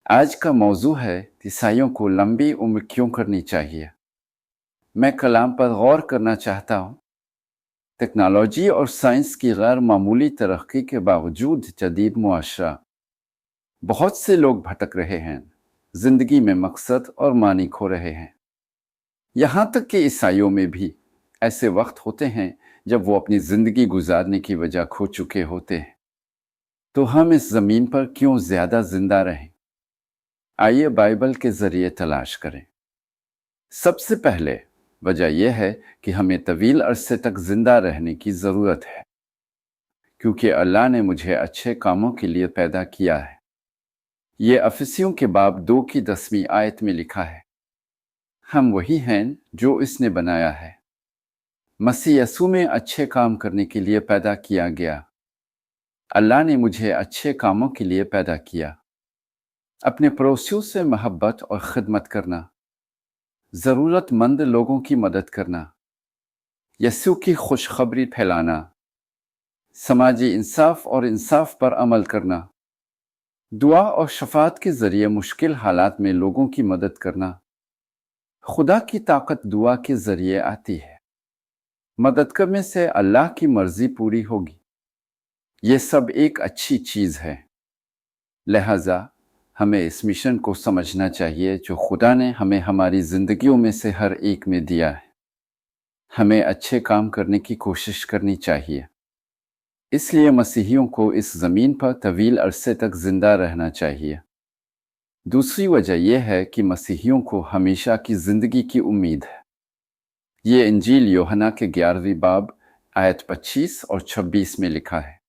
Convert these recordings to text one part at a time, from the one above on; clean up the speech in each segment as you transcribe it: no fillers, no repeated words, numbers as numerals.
आज का मौजू है ईसाइयों को लंबी उम्र क्यों करनी चाहिए। मैं कलाम पर गौर करना चाहता हूँ। टेक्नोलॉजी और साइंस की गैर मामूली तरक्की के बावजूद जदीद मुआशरा बहुत से लोग भटक रहे हैं, जिंदगी में मकसद और मानी खो रहे हैं। यहाँ तक कि ईसाइयों में भी ऐसे वक्त होते हैं जब वो अपनी जिंदगी गुजारने की वजह खो चुके होते हैं। तो हम इस जमीन पर क्यों ज्यादा जिंदा रहें? आइए बाइबल के जरिए तलाश करें। सबसे पहले वजह यह है कि हमें तवील अरसे तक जिंदा रहने की ज़रूरत है, क्योंकि अल्लाह ने मुझे अच्छे कामों के लिए पैदा किया है। ये अफिसियों के बाब 2 की 10वीं आयत में लिखा है। हम वही हैं जो इसने बनाया है। मसीह यसू में अच्छे काम करने के लिए पैदा किया गया। अल्लाह ने मुझे अच्छे कामों के लिए पैदा किया। अपने पड़ोसियों से मोहब्बत और खिदमत करना, ज़रूरतमंद लोगों की मदद करना, यसू की खुशखबरी फैलाना, समाजी इंसाफ और इंसाफ पर अमल करना, दुआ और शफात के जरिए मुश्किल हालात में लोगों की मदद करना। खुदा की ताकत दुआ के जरिए आती है। मदद करने से अल्लाह की मर्जी पूरी होगी। ये सब एक अच्छी चीज है। लिहाजा हमें इस मिशन को समझना चाहिए जो खुदा ने हमें हमारी जिंदगियों में से हर एक में दिया है। हमें अच्छे काम करने की कोशिश करनी चाहिए। इसलिए मसीहियों को इस ज़मीन पर तवील अरसे तक जिंदा रहना चाहिए। दूसरी वजह यह है कि मसीहियों को हमेशा की ज़िंदगी की उम्मीद है। ये इंजील यूहन्ना के 11वीं बाब आयत 25 और 26 में लिखा है।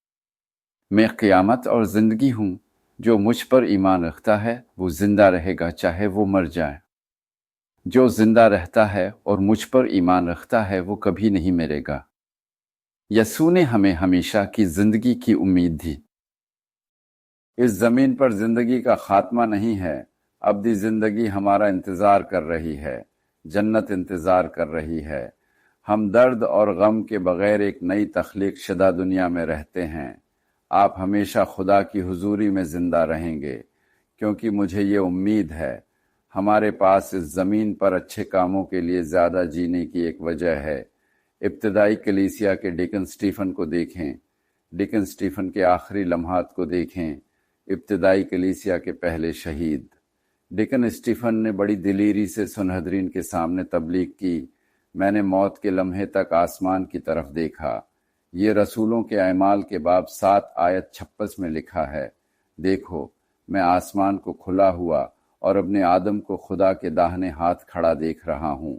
मैं क़यामत और ज़िंदगी हूँ, जो मुझ पर ईमान रखता है वो जिंदा रहेगा चाहे वो मर जाए। जो जिंदा रहता है और मुझ पर ईमान रखता है वो कभी नहीं मरेगा। यसू ने हमें हमेशा की जिंदगी की उम्मीद दी। इस जमीन पर जिंदगी का खात्मा नहीं है, अब्दी जिंदगी हमारा इंतजार कर रही है, जन्नत इंतजार कर रही है। हम दर्द और गम के बगैर एक नई तख्लीक शुदा दुनिया में रहते हैं। आप हमेशा खुदा की हुजूरी में जिंदा रहेंगे, क्योंकि मुझे ये उम्मीद है। हमारे पास इस जमीन पर अच्छे कामों के लिए ज्यादा जीने की एक वजह है। इब्तदाई कलीसिया के डिकन स्टीफन को देखें, डिकन स्टीफन के आखिरी लम्हात को देखें। इब्तदाई कलीसिया के पहले शहीद डिकन स्टीफन ने बड़ी दिलीरी से सुनहदरीन के सामने तबलीग की। मैंने मौत के लम्हे तक आसमान की तरफ देखा। ये रसूलों के अमाल के बाब 7 आयत 56 में लिखा है। देखो, मैं आसमान को खुला हुआ और अपने आदम को खुदा के दाहिने हाथ खड़ा देख रहा हूँ।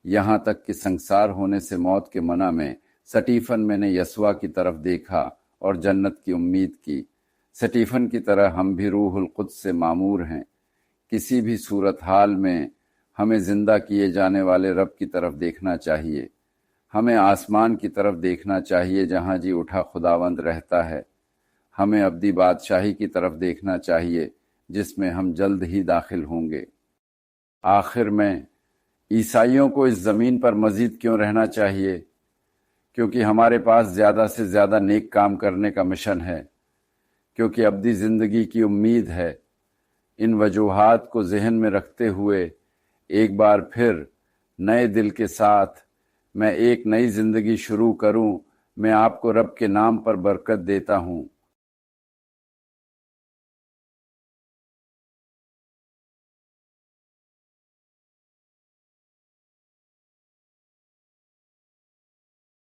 यहाँ तक कि संसार होने से मौत के मना में स्टीफन मैंने यस्वा की तरफ देखा और जन्नत की उम्मीद की। स्टीफन की तरह हम भी रूहुल कुद्स से मामूर हैं। किसी भी सूरत हाल में हमें जिंदा किए जाने वाले रब की तरफ देखना चाहिए। हमें आसमान की तरफ देखना चाहिए जहाँ जी उठा खुदावंद रहता है। हमें अब्दी बादशाही की तरफ देखना चाहिए जिसमें हम जल्द ही दाखिल होंगे। आखिर में ईसाइयों को इस ज़मीन पर मज़ीद क्यों रहना चाहिए? क्योंकि हमारे पास ज़्यादा से ज़्यादा नेक काम करने का मिशन है, क्योंकि अब्दी ज़िंदगी की उम्मीद है। इन वजूहात को जहन में रखते हुए एक बार फिर नए दिल के साथ मैं एक नई ज़िंदगी शुरू करूं। मैं आपको रब के नाम पर बरकत देता हूं।